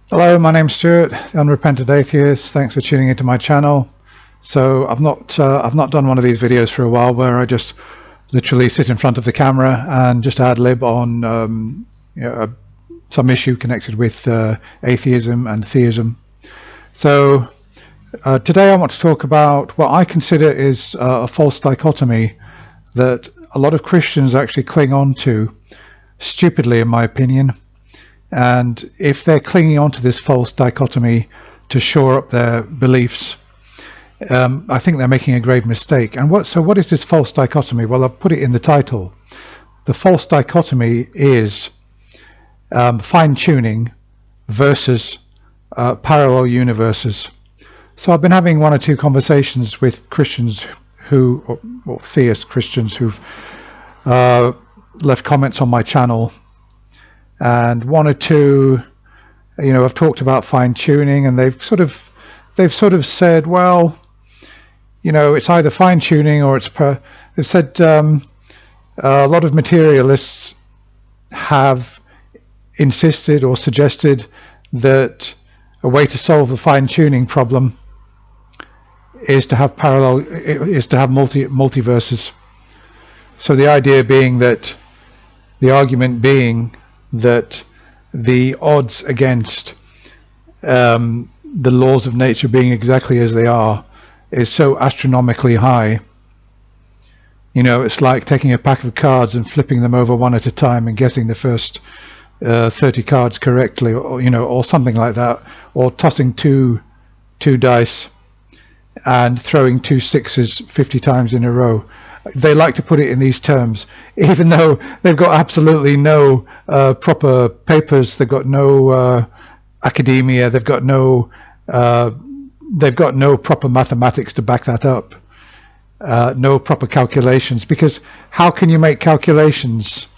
Hello, my name's Stuart, the Unrepentant Atheist. Thanks for tuning into my channel. So I've not done one of these videos for a while where I just literally sit in front of the camera and just ad lib on some issue connected with atheism and theism. So today I want to talk about what I consider is a false dichotomy that a lot of Christians actually cling on to, stupidly in my opinion. And if they're clinging on to this false dichotomy to shore up their beliefs, I think they're making a grave mistake. And what is this false dichotomy? Well, I've put it in the title. The false dichotomy is fine-tuning versus parallel universes. So I've been having one or two conversations with Christians or theist Christians who've left comments on my channel. And one or two, I've talked about fine-tuning, and they've sort of said, well, it's either fine-tuning or they've said a lot of materialists have insisted or suggested that a way to solve the fine-tuning problem is to have multiverses. So the argument being that the odds against the laws of nature being exactly as they are is so astronomically high. It's like taking a pack of cards and flipping them over one at a time and guessing the first 30 cards correctly, or something like that, or tossing two dice and throwing 2 6s 50 times in a row. They like to put it in these terms, even though they've got absolutely no proper papers. They've got no academia. They've got no proper mathematics to back that up. No proper calculations. Because how can you make calculations?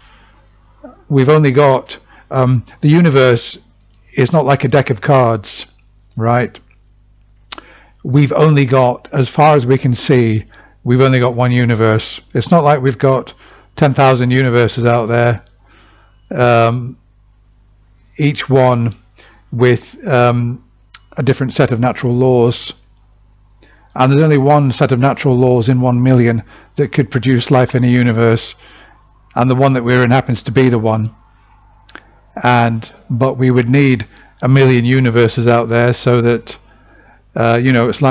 We've only got the universe is not like a deck of cards, right? We've only got, as far as we can see, we've only got one universe. It's not like we've got 10,000 universes out there, each one with a different set of natural laws. And there's only one set of natural laws in 1 million that could produce life in a universe. And the one that we're in happens to be the one. But we would need 1 million universes out there so that, it's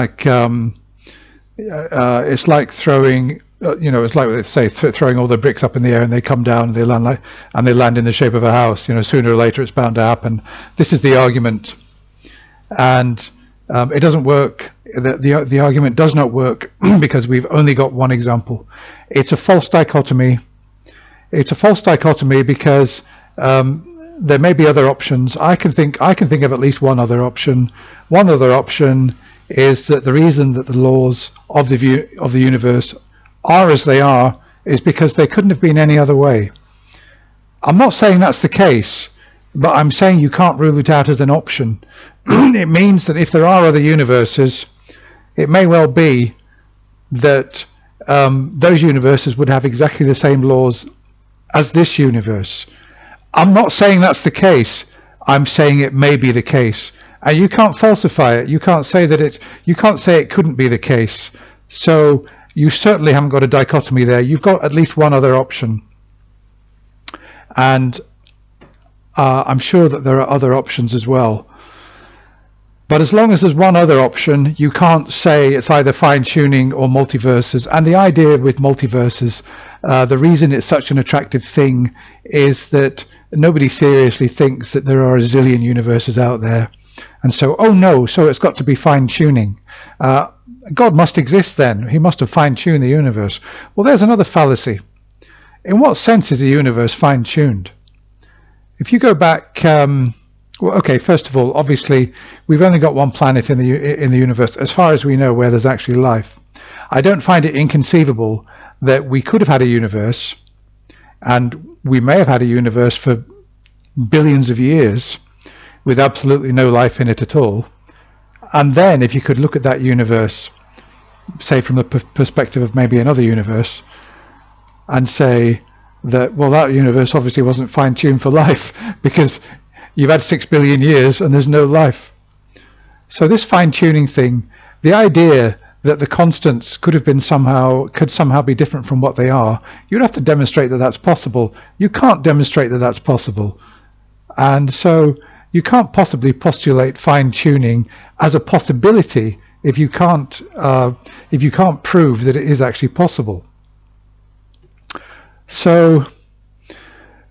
like throwing, it's like they say, throwing all the bricks up in the air and they come down and they land in the shape of a house. Sooner or later it's bound to happen. This is the argument, and it doesn't work. The argument does not work because we've only got one example. It's a false dichotomy. It's a false dichotomy because there may be other options. I can think of at least one other option. One other option is that the reason that the laws of the universe are as they are is because they couldn't have been any other way. I'm not saying that's the case, but I'm saying you can't rule it out as an option. It means that if there are other universes, it may well be that those universes would have exactly the same laws as this universe. I'm not saying that's the case. I'm saying it may be the case. And you can't falsify it. You can't say you can't say it couldn't be the case. So you certainly haven't got a dichotomy there. You've got at least one other option. And I'm sure that there are other options as well. But as long as there's one other option, you can't say it's either fine-tuning or multiverses. And the idea with multiverses, the reason it's such an attractive thing is that nobody seriously thinks that there are a zillion universes out there. And so, oh no, so it's got to be fine-tuning. God must exist then. He must have fine-tuned the universe. Well, there's another fallacy. In what sense is the universe fine-tuned? If you go back, okay, first of all, obviously, we've only got one planet in the universe, as far as we know, where there's actually life. I don't find it inconceivable that we could have had a universe, and we may have had a universe for billions of years, with absolutely no life in it at all. And then if you could look at that universe, say from the perspective of maybe another universe, and say that, well, that universe obviously wasn't fine-tuned for life, because you've had 6 billion years and there's no life. So this fine-tuning thing, the idea that the constants could somehow be different from what they are, you'd have to demonstrate that that's possible. You can't demonstrate that that's possible. And so you can't possibly postulate fine-tuning as a possibility if you can't prove that it is actually possible. So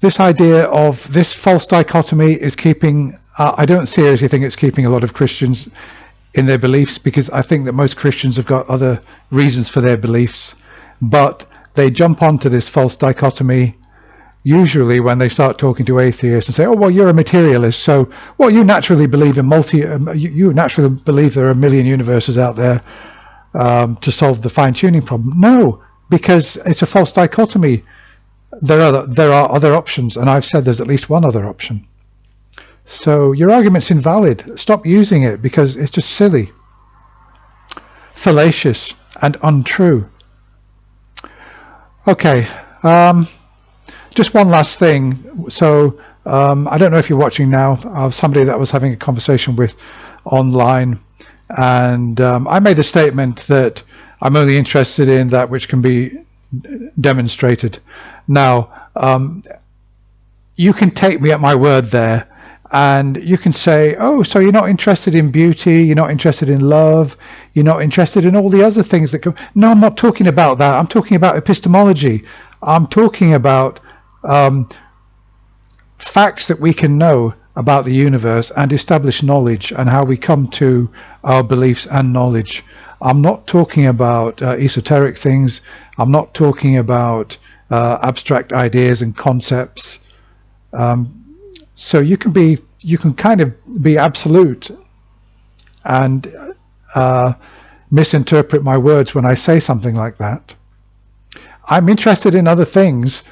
this idea of this false dichotomy is keeping, I don't seriously think it's keeping a lot of Christians in their beliefs, because I think that most Christians have got other reasons for their beliefs, but they jump onto this false dichotomy usually when they start talking to atheists and say, oh, well, you're a materialist, so, well, you naturally believe in you naturally believe there are a million universes out there to solve the fine-tuning problem. No, because it's a false dichotomy. There are other options, and I've said there's at least one other option. So your argument's invalid. Stop using it, because it's just silly, fallacious, and untrue. Okay, just one last thing. So I don't know if you're watching now. Somebody that I was having a conversation with online, and I made the statement that I'm only interested in that which can be demonstrated. Now, you can take me at my word there, and you can say, oh, so you're not interested in beauty, you're not interested in love, you're not interested in all the other things that come. No, I'm not talking about that. I'm talking about epistemology. I'm talking about facts that we can know about the universe and establish knowledge and how we come to our beliefs and knowledge. I'm not talking about esoteric things. I'm not talking about abstract ideas and concepts. So you can kind of be absolute and misinterpret my words when I say something like that. I'm interested in other things,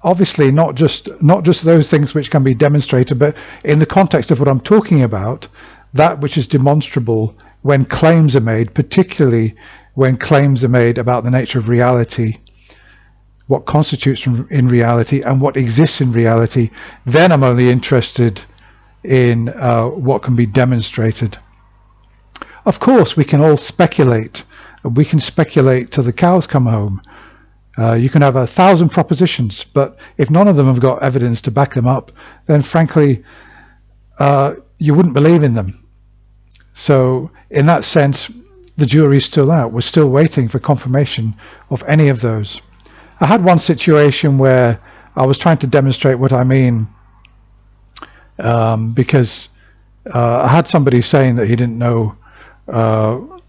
obviously not just those things which can be demonstrated, but in the context of what I'm talking about, that which is demonstrable when claims are made, particularly when claims are made about the nature of reality, what constitutes in reality and what exists in reality. Then I'm only interested in what can be demonstrated. Of course, we can all speculate. We can speculate till the cows come home. You can have 1,000 propositions, but if none of them have got evidence to back them up, then frankly, you wouldn't believe in them. So in that sense, the jury's still out. We're still waiting for confirmation of any of those. I had one situation where I was trying to demonstrate what I mean, because I had somebody saying that he didn't know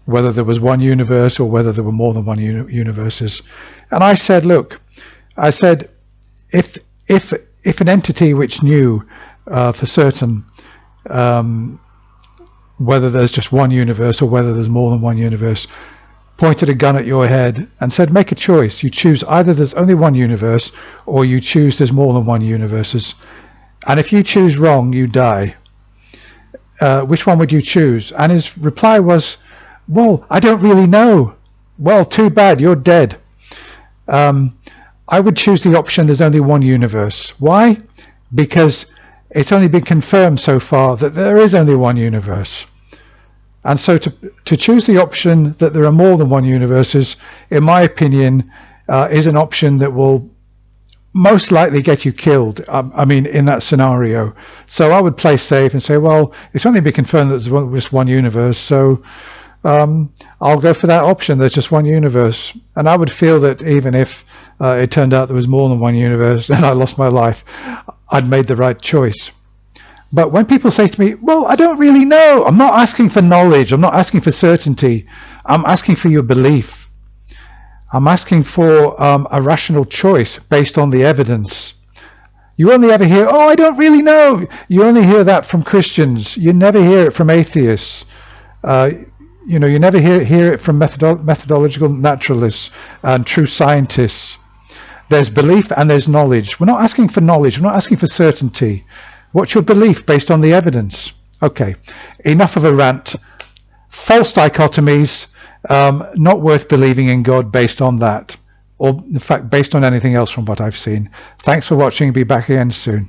whether there was one universe or whether there were more than one universes. And I said, look, I said, if an entity which knew for certain whether there's just one universe or whether there's more than one universe, pointed a gun at your head and said, make a choice. You choose either there's only one universe or you choose there's more than one universes. And if you choose wrong, you die. Which one would you choose? And his reply was, well, I don't really know. Well, too bad, you're dead. I would choose the option there's only one universe. Why? Because it's only been confirmed so far that there is only one universe. And so to choose the option that there are more than one universes, in my opinion, is an option that will most likely get you killed. I mean, in that scenario. So I would play safe and say, well, it's only been confirmed that there's just one universe, so I'll go for that option. There's just one universe. And I would feel that even if it turned out there was more than one universe and I lost my life, I'd made the right choice. But when people say to me, well, I don't really know, I'm not asking for knowledge, I'm not asking for certainty, I'm asking for your belief. I'm asking for a rational choice based on the evidence. You only ever hear, oh, I don't really know. You only hear that from Christians. You never hear it from atheists. You never hear it from methodological naturalists and true scientists. There's belief and there's knowledge. We're not asking for knowledge, we're not asking for certainty. What's your belief based on the evidence? Okay, enough of a rant. False dichotomies, not worth believing in God based on that, or in fact based on anything else from what I've seen. Thanks for watching. Be back again soon.